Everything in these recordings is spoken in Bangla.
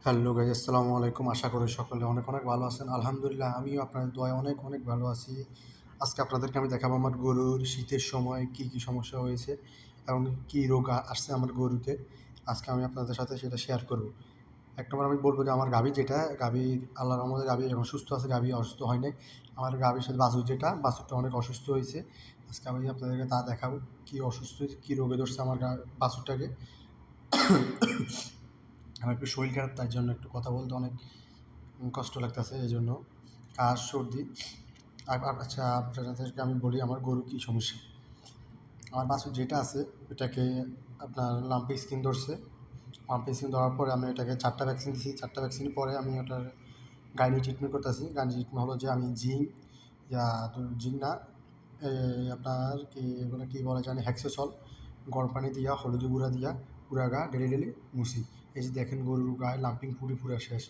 হ্যালো গাইজ, আসসালামু আলাইকুম। আশা করি সকলে অনেক অনেক ভালো আছেন। আলহামদুলিল্লাহ, আমিও আপনাদের দোয়ায় অনেক অনেক ভালো আছি। আজকে আপনাদেরকে আমি দেখাবো আমার গরুর শীতের সময় কী কী সমস্যা হয়েছে এবং কী রোগ আসছে আমার গরুতে। আজকে আমি আপনাদের সাথে সেটা শেয়ার করব। এক নম্বর আমি বলবো যে আমার গাভী যেটা, গাভীর আল্লাহর রহমতে গাভী এখন সুস্থ আছে, গাভী অসুস্থ হয় নাই। আমার গাভীর সাথে বাছুর যেটা, বাছুরটা অনেক অসুস্থ হয়েছে। আজকে আমি আপনাদেরকে তা দেখাবো কী অসুস্থ হয়েছে, কী রোগে ধরছে আমার বাছুরটাকে। আমার একটু শরীর খারাপ, তাই জন্য একটু কথা বলতে অনেক কষ্ট লাগতেছে, এই জন্য কাশ সর্দি। আচ্ছা, আপনাদেরকে আমি বলি আমার গরু কী সমস্যা। আমার বাছুর যেটা আছে ওইটাকে আপনার লাম্পি স্কিন ধরছে। লাম্পি স্কিন ধরার পরে আমি এটাকে 4টা ভ্যাকসিন দিয়েছি। 4টা ভ্যাকসিনের পরে আমি ওটার গাইনি ট্রিটমেন্ট করতেছি। গাইনি ট্রিটমেন্ট হলো যে আমি জিঙ্ক, জিঙ্ক না, আপনার কি এগুলো কী বলে জানি, হ্যাক্সোসল গরম পানি দিয়া, হলুদ গুঁড়া দিয়া পুরা গা ডেলি ডেলি মুছি। এই যে দেখেন গরুর গায়ে লাম্পিং পুরা শেষ,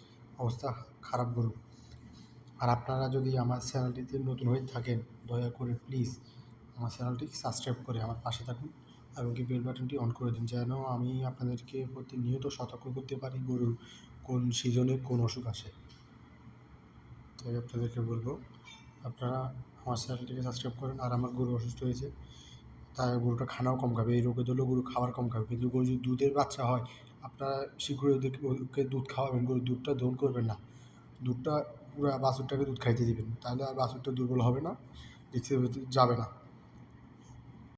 অবস্থা খারাপ গরু। আর আপনারা যদি আমার চ্যানেলটিতে নতুন হয়ে থাকেন, দয়া করে প্লিজ আমার চ্যানেলটি সাবস্ক্রাইব করে আমার পাশে থাকুন এবং কি বেল বাটনটি অন করে দিন, যেন আমি আপনাদেরকে প্রতিনিয়ত সতর্ক করতে পারি গরুর কোন সিজনে কোন অসুখ আসে। তাই আপনাদেরকে বলবো আপনারা আমার চ্যানেলটিকে সাবস্ক্রাইব করেন। আর আমার গরু অসুস্থ হয়েছে, তাই গরুটা খানাও কম খাবে। এই রোগে ধরলেও গরু খাবার কম খাবে, কিন্তু গরু যদি দুধের বাচ্চা হয় আপনারা শীঘ্রই ওকে দুধ খাওয়াবেন। গরুর দুধটা দহন করবেন না, দুধটা পুরা বাছুরটাকে দুধ খাইতে দিবেন, তাহলে আর বাছুরটা দুর্বল হবে না, দেখতে যাবে না।